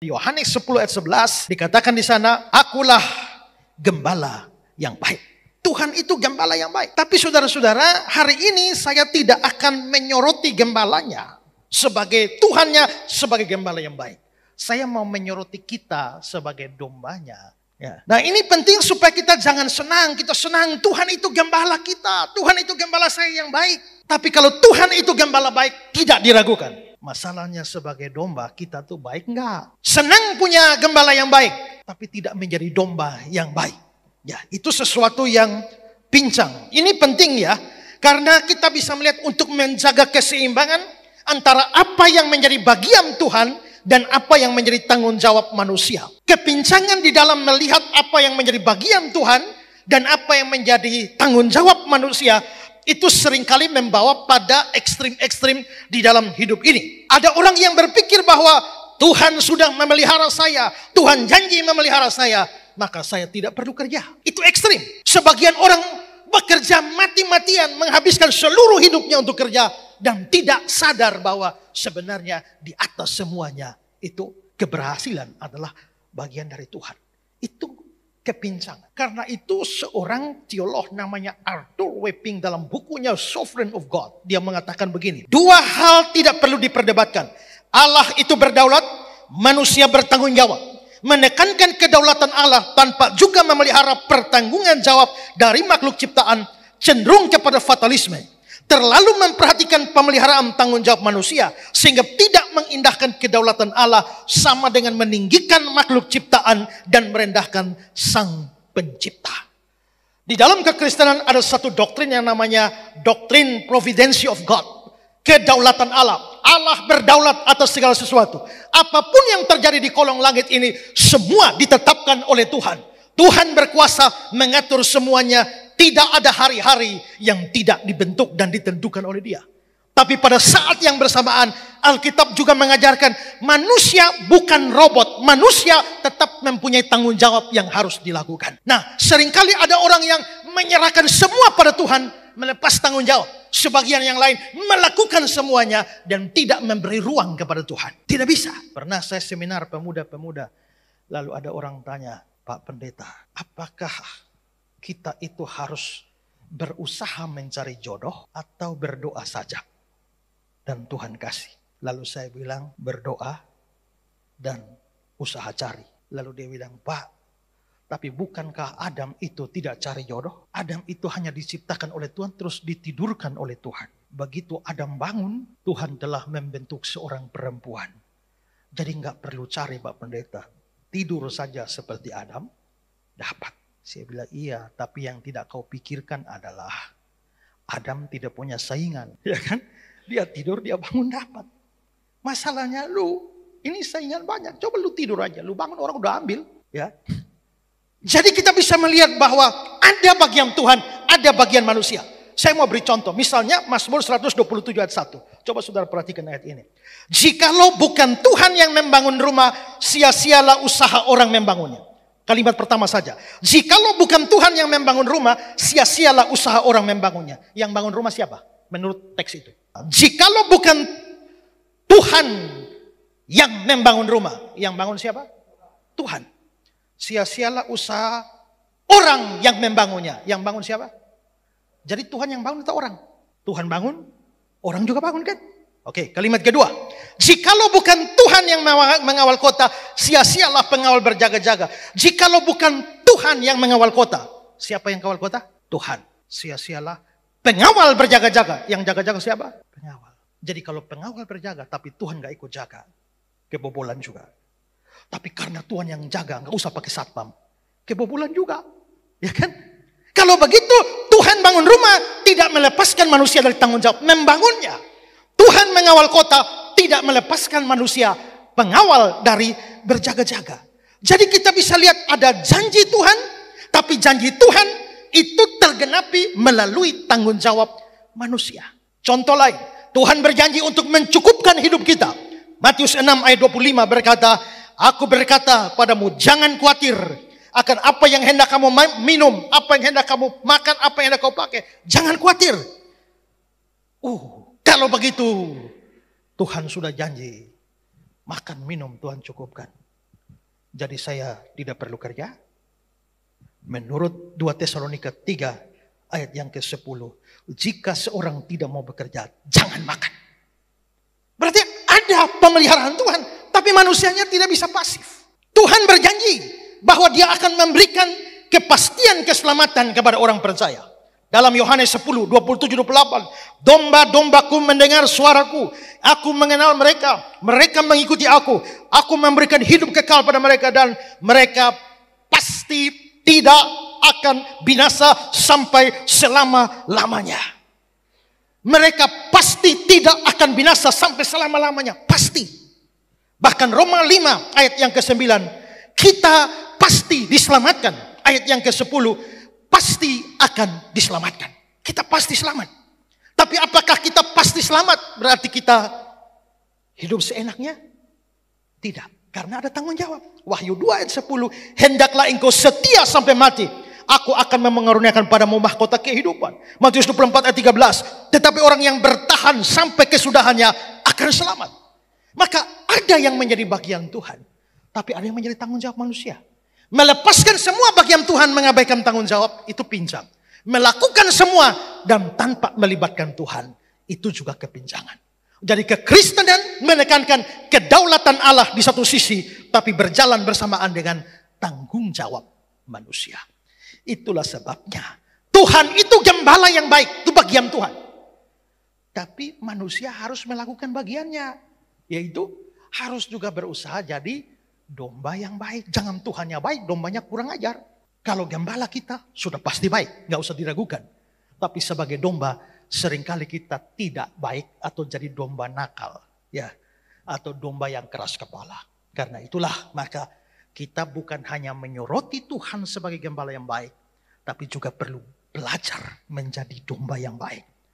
Yohanes 10 ayat 11 dikatakan di sana, akulah gembala yang baik. Tuhan itu gembala yang baik. Tapi saudara-saudara, hari ini saya tidak akan menyoroti gembalanya sebagai Tuhannya, sebagai gembala yang baik. Saya mau menyoroti kita sebagai dombanya. Ya. Nah, ini penting supaya kita jangan senang. Kita senang, Tuhan itu gembala kita. Tuhan itu gembala saya yang baik. Tapi kalau Tuhan itu gembala baik, tidak diragukan. Masalahnya sebagai domba, kita tuh baik enggak? Senang punya gembala yang baik, tapi tidak menjadi domba yang baik. Ya, itu sesuatu yang pincang. Ini penting ya, karena kita bisa melihat untuk menjaga keseimbangan antara apa yang menjadi bagian Tuhan dan apa yang menjadi tanggung jawab manusia. Kepincangan di dalam melihat apa yang menjadi bagian Tuhan dan apa yang menjadi tanggung jawab manusia itu seringkali membawa pada ekstrim-ekstrim di dalam hidup ini. Ada orang yang berpikir bahwa Tuhan sudah memelihara saya, Tuhan janji memelihara saya, maka saya tidak perlu kerja. Itu ekstrim. Sebagian orang bekerja mati-matian, menghabiskan seluruh hidupnya untuk kerja, dan tidak sadar bahwa sebenarnya di atas semuanya itu keberhasilan adalah bagian dari Tuhan. Itu kepincangan. Karena itu seorang teolog namanya Arthur Wapping dalam bukunya Sovereign of God, dia mengatakan begini, dua hal tidak perlu diperdebatkan. Allah itu berdaulat, manusia bertanggung jawab. Menekankan kedaulatan Allah tanpa juga memelihara pertanggungan jawab dari makhluk ciptaan cenderung kepada fatalisme. Terlalu memperhatikan pemeliharaan tanggung jawab manusia sehingga tidak mengindahkan kedaulatan Allah sama dengan meninggikan makhluk ciptaan dan merendahkan sang pencipta. Di dalam kekristenan ada satu doktrin yang namanya doktrin providency of God. Kedaulatan Allah. Allah berdaulat atas segala sesuatu. Apapun yang terjadi di kolong langit ini semua ditetapkan oleh Tuhan. Tuhan berkuasa mengatur semuanya. Tidak ada hari-hari yang tidak dibentuk dan ditentukan oleh Dia. Tapi pada saat yang bersamaan, Alkitab juga mengajarkan manusia bukan robot. Manusia tetap mempunyai tanggung jawab yang harus dilakukan. Nah, seringkali ada orang yang menyerahkan semua pada Tuhan, melepas tanggung jawab. Sebagian yang lain melakukan semuanya dan tidak memberi ruang kepada Tuhan. Tidak bisa. Pernah saya seminar pemuda-pemuda, lalu ada orang tanya, Pak Pendeta, apakah kita itu harus berusaha mencari jodoh atau berdoa saja? Dan Tuhan kasih. Lalu saya bilang berdoa dan usaha cari. Lalu dia bilang, Pak, tapi bukankah Adam itu tidak cari jodoh? Adam itu hanya diciptakan oleh Tuhan terus ditidurkan oleh Tuhan. Begitu Adam bangun, Tuhan telah membentuk seorang perempuan. Jadi nggak perlu cari Pak Pendeta. Tidur saja seperti Adam, dapat. Saya bilang iya, tapi yang tidak kau pikirkan adalah Adam tidak punya saingan, ya kan? Dia tidur, dia bangun dapat. Masalahnya lu, ini saingan banyak. Coba lu tidur aja, lu bangun orang udah ambil, ya. Jadi kita bisa melihat bahwa ada bagian Tuhan, ada bagian manusia. Saya mau beri contoh, misalnya Mazmur 127 ayat 1. Coba saudara perhatikan ayat ini. Jikalau bukan Tuhan yang membangun rumah, sia-sialah usaha orang membangunnya. Kalimat pertama saja. Jikalau bukan Tuhan yang membangun rumah, sia-sialah usaha orang membangunnya. Yang bangun rumah siapa? Menurut teks itu. Jikalau bukan Tuhan yang membangun rumah, yang bangun siapa? Tuhan. Sia-sialah usaha orang yang membangunnya. Yang bangun siapa? Jadi Tuhan yang bangun atau orang? Tuhan bangun, orang juga bangun kan? Oke, kalimat kedua. Jikalau bukan Tuhan yang mengawal kota, sia-sialah pengawal berjaga-jaga. Jikalau bukan Tuhan yang mengawal kota, siapa yang kawal kota? Tuhan. Sia-sialah pengawal berjaga-jaga. Yang jaga-jaga siapa? Pengawal. Jadi kalau pengawal berjaga, tapi Tuhan gak ikut jaga, kebobolan juga. Tapi karena Tuhan yang jaga, gak usah pakai satpam, kebobolan juga. Ya kan? Kalau begitu, Tuhan bangun rumah, tidak melepaskan manusia dari tanggung jawab membangunnya. Tuhan mengawal kota, tidak melepaskan manusia pengawal dari berjaga-jaga. Jadi kita bisa lihat ada janji Tuhan, tapi janji Tuhan itu tergenapi melalui tanggung jawab manusia. Contoh lain, Tuhan berjanji untuk mencukupkan hidup kita. Matius 6 ayat 25 berkata, Aku berkata padamu, jangan khawatir akan apa yang hendak kamu minum, apa yang hendak kamu makan, apa yang hendak kau pakai. Jangan khawatir. Kalau begitu, Tuhan sudah janji, makan minum Tuhan cukupkan. Jadi saya tidak perlu kerja. Menurut 2 Tesalonika 3 ayat yang ke-10. Jika seorang tidak mau bekerja, jangan makan. Berarti ada pemeliharaan Tuhan. Tapi manusianya tidak bisa pasif. Tuhan berjanji bahwa dia akan memberikan kepastian keselamatan kepada orang percaya. Dalam Yohanes 10, 27-28. Domba-dombaku mendengar suaraku. Aku mengenal mereka. Mereka mengikuti aku. Aku memberikan hidup kekal pada mereka. Dan mereka pasti tidak akan binasa sampai selama-lamanya. Mereka pasti tidak akan binasa sampai selama-lamanya. Pasti. Bahkan Roma 5 ayat yang ke-9. Kita pasti diselamatkan. Ayat yang ke-10. Pasti akan diselamatkan. Kita pasti selamat. Tapi apakah kita pasti selamat? Berarti kita hidup seenaknya? Tidak. Karena ada tanggung jawab. Wahyu 2 ayat 10. Hendaklah engkau setia sampai mati. Aku akan mengaruniakan padamu mahkota kehidupan. Matius 24 ayat 13. Tetapi orang yang bertahan sampai kesudahannya akan selamat. Maka ada yang menjadi bagian Tuhan. Tapi ada yang menjadi tanggung jawab manusia. Melepaskan semua bagian Tuhan, mengabaikan tanggung jawab, itu pincang. Melakukan semua dan tanpa melibatkan Tuhan, itu juga kepincangan. Jadi kekristenan menekankan kedaulatan Allah di satu sisi, tapi berjalan bersamaan dengan tanggung jawab manusia. Itulah sebabnya Tuhan itu gembala yang baik, itu bagian Tuhan. Tapi manusia harus melakukan bagiannya, yaitu harus juga berusaha jadi domba yang baik. Jangan Tuhannya baik, dombanya kurang ajar. Kalau gembala kita sudah pasti baik, gak usah diragukan. Tapi sebagai domba seringkali kita tidak baik atau jadi domba nakal, ya, atau domba yang keras kepala. Karena itulah maka kita bukan hanya menyoroti Tuhan sebagai gembala yang baik, tapi juga perlu belajar menjadi domba yang baik.